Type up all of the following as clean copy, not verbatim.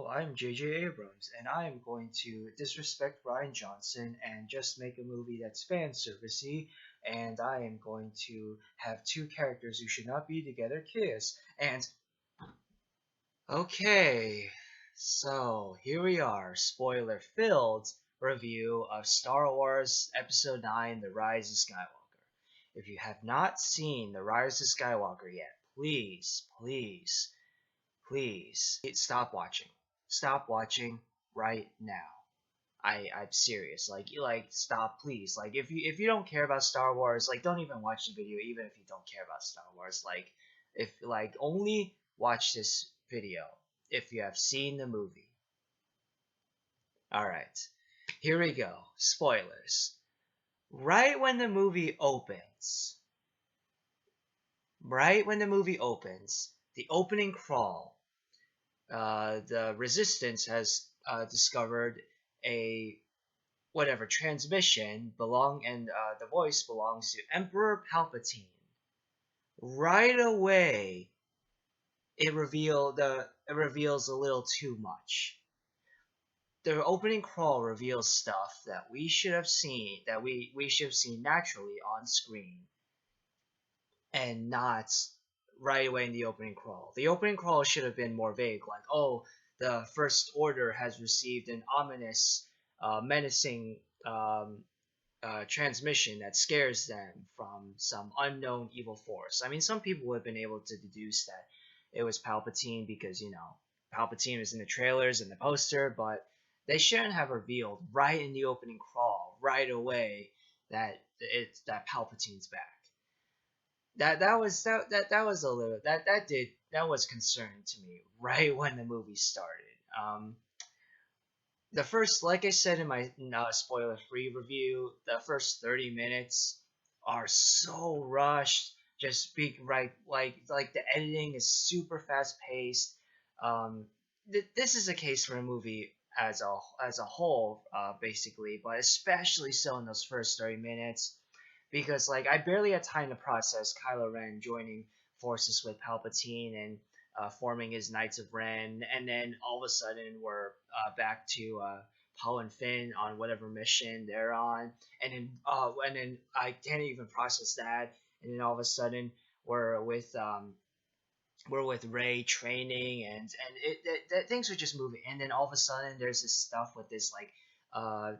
I'm JJ Abrams, and I am going to disrespect Ryan Johnson and just make a movie that's fan servicey. And I am going to have two characters who should not be together kiss. And okay, so here we are, spoiler filled review of Star Wars Episode 9 The Rise of Skywalker. If you have not seen The Rise of Skywalker yet, please stop watching. Stop watching right now. I'm serious. Stop, please. Like if you don't care about Star Wars, like don't even watch the video. Even if you don't care about Star Wars, if only watch this video if you have seen the movie. All right, here we go. Spoilers. Right when the movie opens, the opening crawl, the Resistance has discovered a whatever transmission and the voice belongs to Emperor Palpatine. Right away, it reveals a little too much. The opening crawl reveals stuff that we should have seen naturally on screen, and not right away in the opening crawl. The opening crawl should have been more vague, like, oh, the First Order has received an ominous, menacing transmission that scares them from some unknown evil force. I mean, some people would have been able to deduce that it was Palpatine because, Palpatine was in the trailers and the poster, but they shouldn't have revealed right in the opening crawl, right away, that Palpatine's back. That was a little that was concerning to me right when the movie started. The first, like I said in my spoiler-free review, the first 30 minutes are so rushed. Just speak right, like the editing is super fast-paced. This is a case for a movie as a whole, basically, but especially so in those first 30 minutes, because I barely had time to process Kylo Ren joining forces with Palpatine and forming his Knights of Ren, and then all of a sudden we're back to Poe and Finn on whatever mission they're on, and then I can't even process that, and then all of a sudden we're with Rey training, and things were just moving, and then all of a sudden there's this stuff with this uh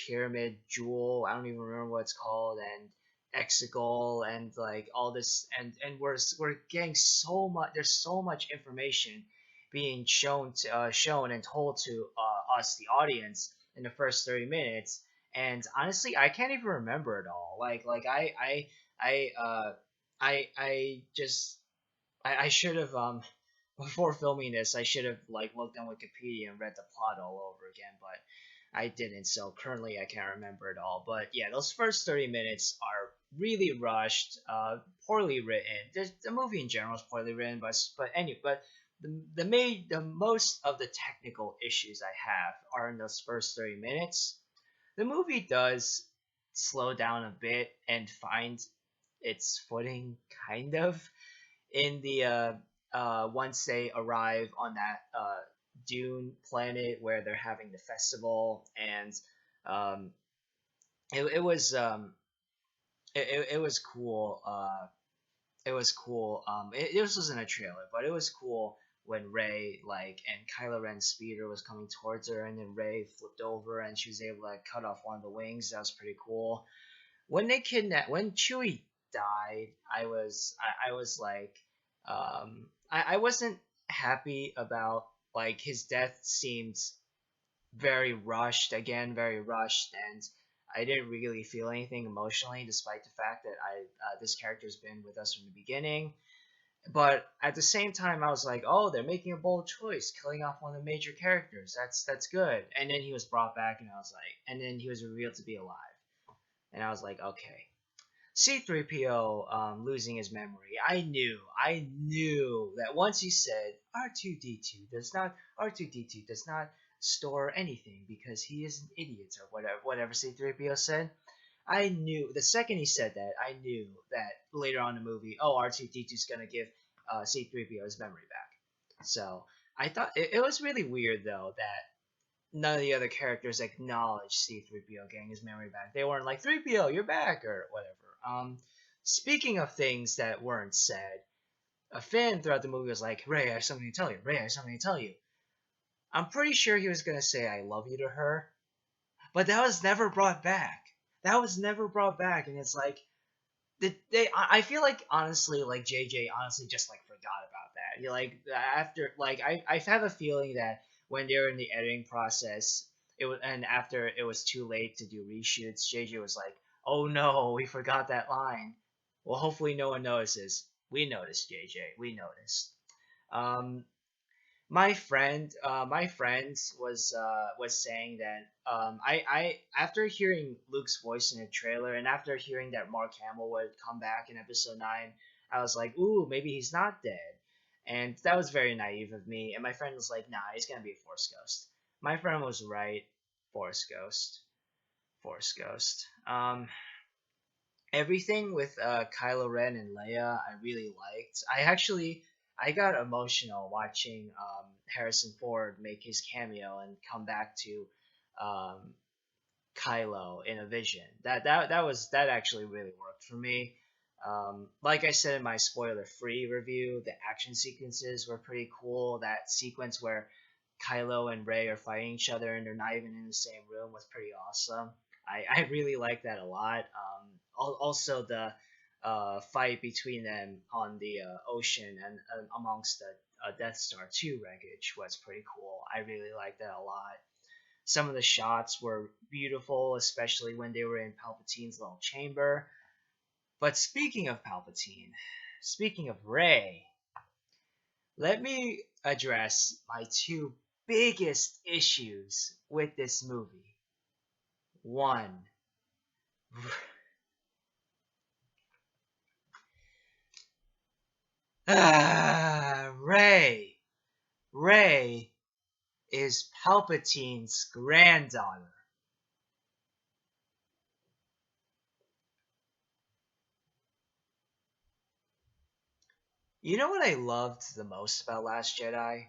pyramid jewel, I don't even remember what it's called, and Exegol, and all this, and we're getting so much. There's so much information being shown and told to us, the audience, in the first 30 minutes, and honestly I can't even remember it all. I should have, before filming this, I should have looked on Wikipedia and read the plot all over again, but I didn't, so currently I can't remember it all. But yeah, those first 30 minutes are really rushed, poorly written. The movie in general is poorly written, but the most of the technical issues I have are in those first 30 minutes. The movie does slow down a bit and find its footing, kind of, in the once they arrive on that Dune planet where they're having the festival, and um, it was it was cool. It was cool. This wasn't a trailer, but it was cool when Rey and Kylo Ren's speeder was coming towards her, and then Rey flipped over and she was able to cut off one of the wings. That was pretty cool. When Chewie died, I was I wasn't happy about, his death seemed very rushed, and I didn't really feel anything emotionally, despite the fact that this character's been with us from the beginning. But at the same time, I was like, oh, they're making a bold choice, killing off one of the major characters. That's good. And then he was brought back, and and then he was revealed to be alive, and I was like, okay. C-3PO losing his memory. I knew that once he said R2D2 does not store anything because he is an idiot, or whatever C-3PO said. I knew the second he said that, I knew that later on in the movie, R2D2 is gonna give C-3PO his memory back. So I thought it was really weird though that none of the other characters acknowledged C-3PO getting his memory back. They weren't like 3PO, you're back or whatever. Speaking of things that weren't said, a fan throughout the movie was like, "Ray, I have something to tell you. Ray, I have something to tell you." I'm pretty sure he was gonna say "I love you" to her, but that was never brought back. That was never brought back, and it's like I feel like honestly, like JJ honestly just like forgot about that. You like after like I have a feeling that when they were in the editing process, it was and after it was too late to do reshoots, JJ was like, "Oh no, we forgot that line." Well, hopefully no one notices. We noticed, JJ. We noticed. Um, my friend was saying that I after hearing Luke's voice in the trailer and after hearing that Mark Hamill would come back in episode 9, I was like, ooh, maybe he's not dead. And that was very naive of me, and my friend was like, nah, he's gonna be a Force Ghost. My friend was right. Force Ghost. Force Ghost. Everything with Kylo Ren and Leia, I really liked. I got emotional watching Harrison Ford make his cameo and come back to um, Kylo in a vision. That actually really worked for me. Like I said in my spoiler-free review, the action sequences were pretty cool. That sequence where Kylo and Rey are fighting each other and they're not even in the same room was pretty awesome. I really like that a lot. Also, the fight between them on the ocean and amongst the Death Star 2 wreckage was pretty cool. I really like that a lot. Some of the shots were beautiful, especially when they were in Palpatine's little chamber. But speaking of Palpatine, speaking of Rey, let me address my two biggest issues with this movie. One, Rey. Rey is Palpatine's granddaughter. You know what I loved the most about Last Jedi?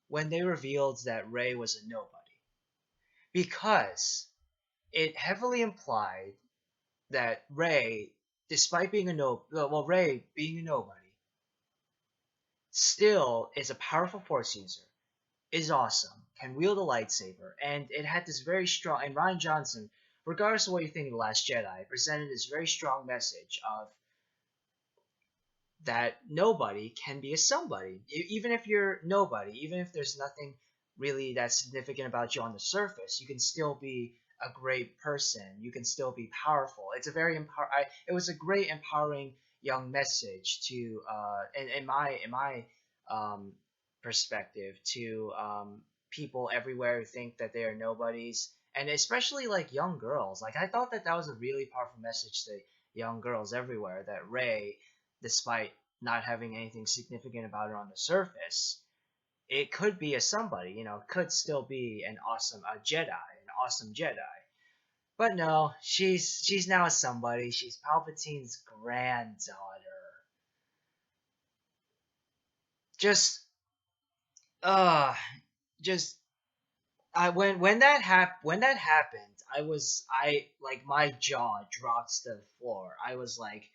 When they revealed that Rey was a nobody. Because it heavily implied that Rey, despite being a Rey being a nobody, still is a powerful Force user, is awesome, can wield a lightsaber, and it had this very strong. And Ryan Johnson, regardless of what you think of the Last Jedi, presented this very strong message of that nobody can be a somebody. Even if you're nobody, even if there's nothing really that significant about you on the surface, you can still be a great person. You can still be powerful. It's a very it was a great empowering young message to in my um, perspective to people everywhere who think that they are nobodies, and especially like young girls. Like I thought that that was a really powerful message to young girls everywhere that Ray, despite not having anything significant about her on the surface, it could be a somebody, could still be a Jedi, an awesome Jedi. But no, she's now a somebody. She's Palpatine's granddaughter. Just uh just I when that happened, I like my jaw dropped to the floor. I was like,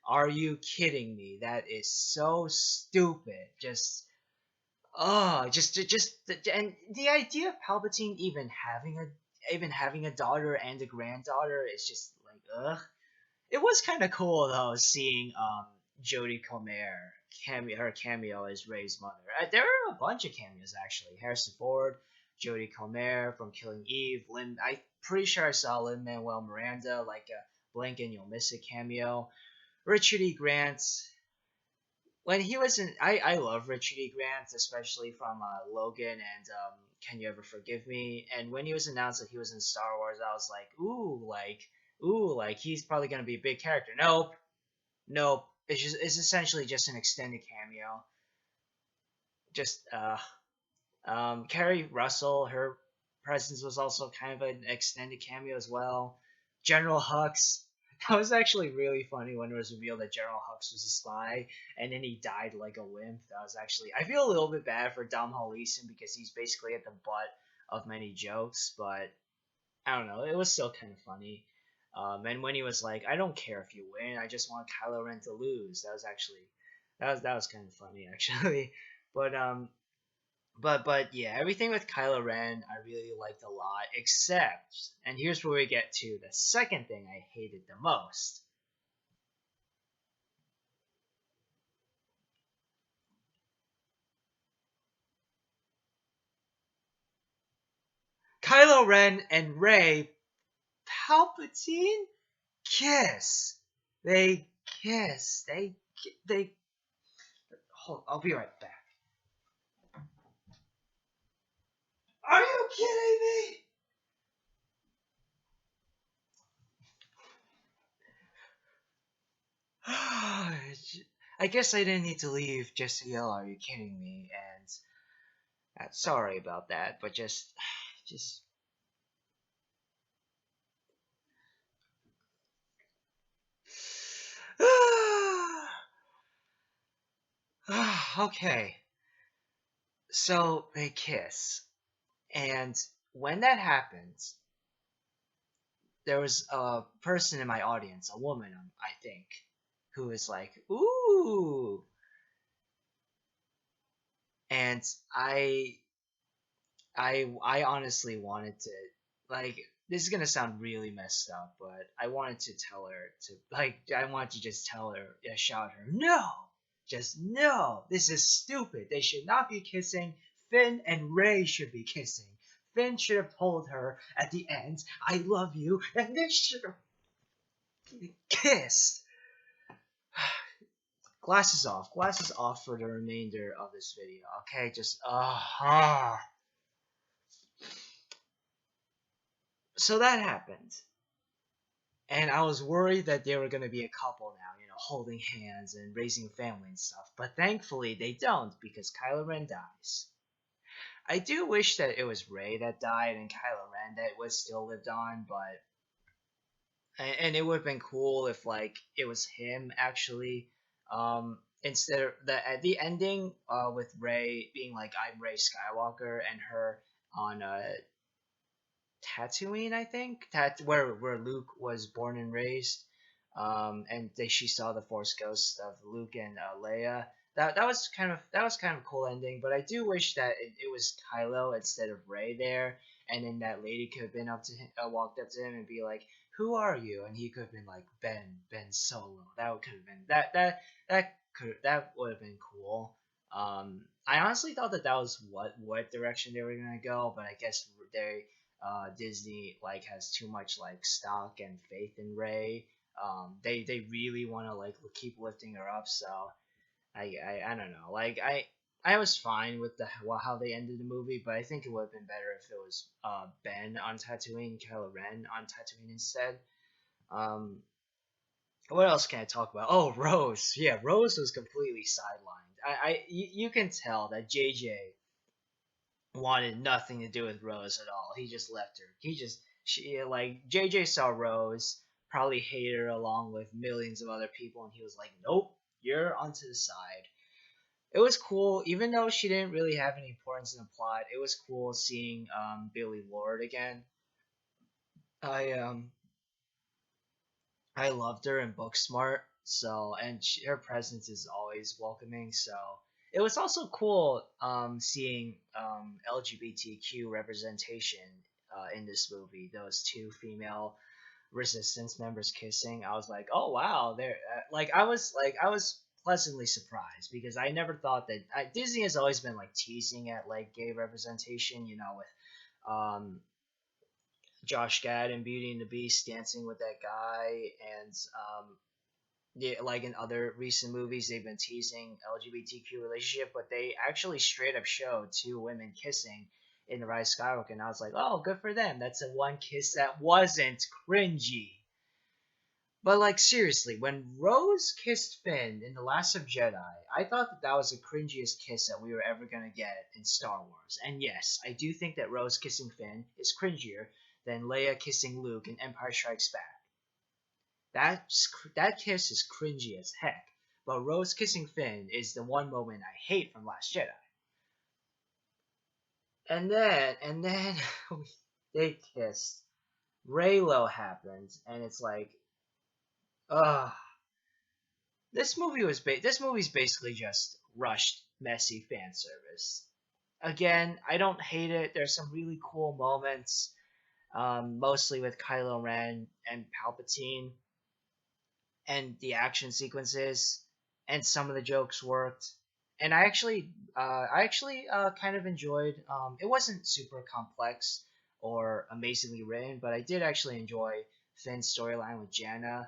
"Are you kidding me? That is so stupid." And the idea of Palpatine even having a daughter and a granddaughter is just like ugh. It was kind of cool though seeing Jodie Comer her cameo as Rey's mother. There were a bunch of cameos actually. Harrison Ford, Jodie Comer from Killing Eve. I pretty sure I saw Lin Manuel Miranda like a blink and you'll miss it cameo. Richard E. Grant when he was in I love Richard E. Grant, especially from Logan and Can You Ever Forgive Me? And when he was announced that he was in Star Wars, I was like, ooh, like he's probably gonna be a big character. Nope, nope. It's essentially just an extended cameo. Just Carrie Russell, her presence was also kind of an extended cameo as well. General Hux, That was actually really funny when it was revealed that General Hux was a spy, and then he died like a wimp. That was actually. I feel a little bit bad for Dom Leeson because he's basically at the butt of many jokes, but I don't know. It was still kind of funny. And when he was like, "I don't care if you win. I just want Kylo Ren to lose." That was actually that was kind of funny actually. But but yeah, everything with Kylo Ren I really liked a lot, except, and here's where we get to the second thing I hated the most. Kylo Ren and Rey Palpatine kiss. They kiss. They. Hold. I'll be right back. Are you kidding me? I guess I didn't need to leave just to yell, "Are you kidding me?" And sorry about that, but just. Okay, so they kiss, and when that happens, there was a person in my audience, a woman, I think, who was like, "Ooh," and I honestly wanted to, like, this is gonna sound really messed up, but I wanted to tell her to, like, I wanted to just tell her, yeah, shout her, "No, just no, this is stupid. They should not be kissing. Finn and Ray should be kissing. Finn should have told her at the end, 'I love you,' and they should have kissed." Glasses off for the remainder of this video. Okay, just so that happened. And I was worried that they were gonna be a couple now, holding hands and raising a family and stuff. But thankfully they don't, because Kylo Ren dies. I do wish that it was Rey that died and Kylo Ren that was still lived on, but and it would have been cool if like it was him actually, instead of the ending with Rey being like, "I'm Rey Skywalker," and her on Tatooine, I think, where Luke was born and raised, and she saw the Force ghosts of Luke and Leia. That was kind of a cool ending, but I do wish that it was Kylo instead of Rey there, and then that lady could have been up to him, walked up to him and be like, "Who are you?" And he could have been like, Ben Solo." That could have been that would have been cool. I honestly thought that was what direction they were gonna go, but I guess Disney like has too much like stock and faith in Ray. They really want to like keep lifting her up. So I don't know. Like I was fine with how they ended the movie, but I think it would have been better if it was Ben on Tatooine, Kylo Ren on Tatooine instead. Um, what else can I talk about? Oh, Rose. Yeah, Rose was completely sidelined. You can tell that JJ wanted nothing to do with Rose at all. He just left her. She like JJ saw Rose, probably hated her along with millions of other people, and he was like, "Nope, you're onto the side." It was cool, even though she didn't really have any importance in the plot. It was cool seeing Billy Lord again. I um I loved her in Booksmart, so and her presence is always welcoming. So it was also cool seeing LGBTQ representation in this movie. Those two female resistance members kissing. I was like, oh wow, they're I was pleasantly surprised because I never thought that Disney has always been like teasing at like gay representation, with um Josh Gad and Beauty and the Beast dancing with that guy, and yeah, like in other recent movies, they've been teasing LGBTQ relationship, but they actually straight up showed two women kissing in the Rise of Skywalker, and I was like, oh, good for them. That's a one kiss that wasn't cringy. But like seriously, when Rose kissed Finn in The Last of Jedi, I thought that was the cringiest kiss that we were ever gonna get in Star Wars. And yes, I do think that Rose kissing Finn is cringier than Leia kissing Luke in Empire Strikes Back. that kiss is cringy as heck. But Rose kissing Finn is the one moment I hate from Last Jedi. And then they kissed. Raylo happens, and it's like, ugh. This movie's basically just rushed, messy fan service. Again, I don't hate it. There's some really cool moments, mostly with Kylo Ren and Palpatine, and the action sequences, and some of the jokes worked. And I actually kind of enjoyed. It wasn't super complex or amazingly written, but I did actually enjoy Finn's storyline with Janna.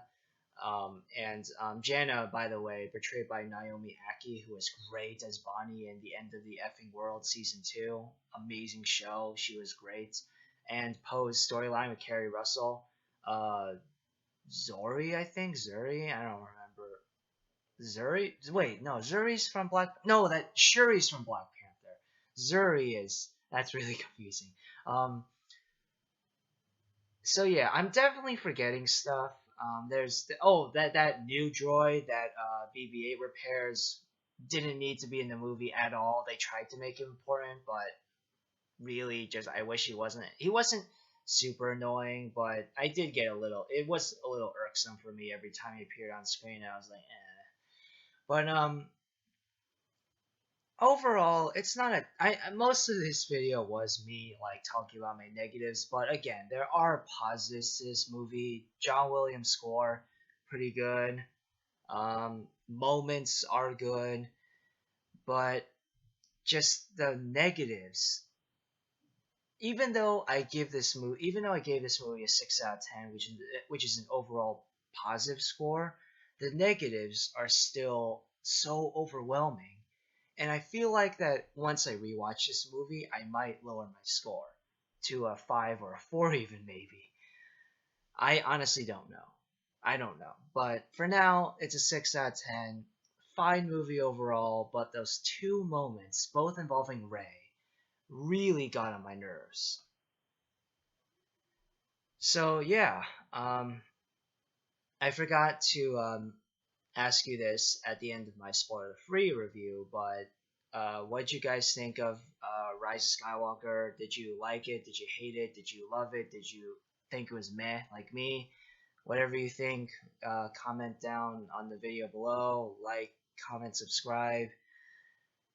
And Janna, by the way, portrayed by Naomi Aki, who was great as Bonnie in The End of the Effing World season 2. Amazing show. She was great. And Poe's storyline with Carrie Russell. Uh, Zori, I think. Zuri? I don't remember. Zuri? Wait, no. Zuri's from Black. No, that Shuri's from Black Panther. Zuri is. That's really confusing. Um, so yeah, I'm definitely forgetting stuff. That new droid that BB-8 repairs didn't need to be in the movie at all. They tried to make him important, but really, just I wish he wasn't. He wasn't super annoying, but I did get a little. It was a little irksome for me every time he appeared on screen. I was like, eh. But overall, it's not a. Most of this video was me like talking about my negatives, but again, there are positives to this movie. John Williams score, pretty good. Moments are good, but just the negatives. Even though I gave this movie a 6 out of 10, which is an overall positive score, the negatives are still so overwhelming. And I feel like that once I rewatch this movie, I might lower my score to a 5 or a 4 even maybe. I honestly don't know. I don't know. But for now, it's a 6 out of 10. Fine movie overall, but those two moments, both involving Ray, really got on my nerves. So yeah, I forgot to ask you this at the end of my spoiler-free review, but what you guys think of Rise of Skywalker? Did you like it? Did you hate it? Did you love it? Did you think it was meh like me? Whatever you think, comment down on the video below. Like, comment, subscribe,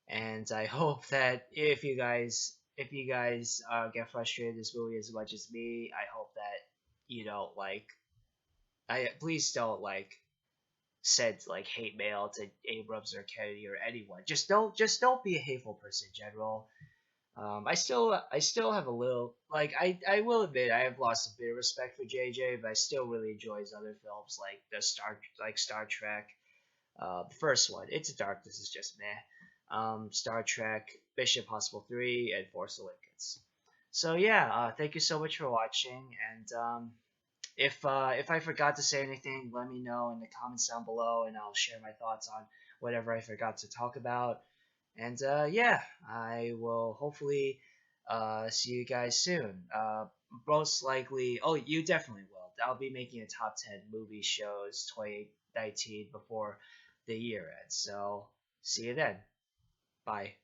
and I hope that if you guys get frustrated with this movie as much as me, I hope that you don't like. I please don't like send like hate mail to Abrams or Kennedy or anyone. Just don't be a hateful person in general. I still have a little like I will admit I have lost a bit of respect for JJ, but I still really enjoy his other films like Star Trek. The first one, It's Darkness, is just meh. Star Trek, Mission Impossible 3, and Force Awakens. So yeah, thank you so much for watching, and if I forgot to say anything, let me know in the comments down below, and I'll share my thoughts on whatever I forgot to talk about. And yeah, I will hopefully see you guys soon. Most likely, oh, you definitely will. I'll be making a top 10 movie shows 2019 before the year ends. So see you then. Bye.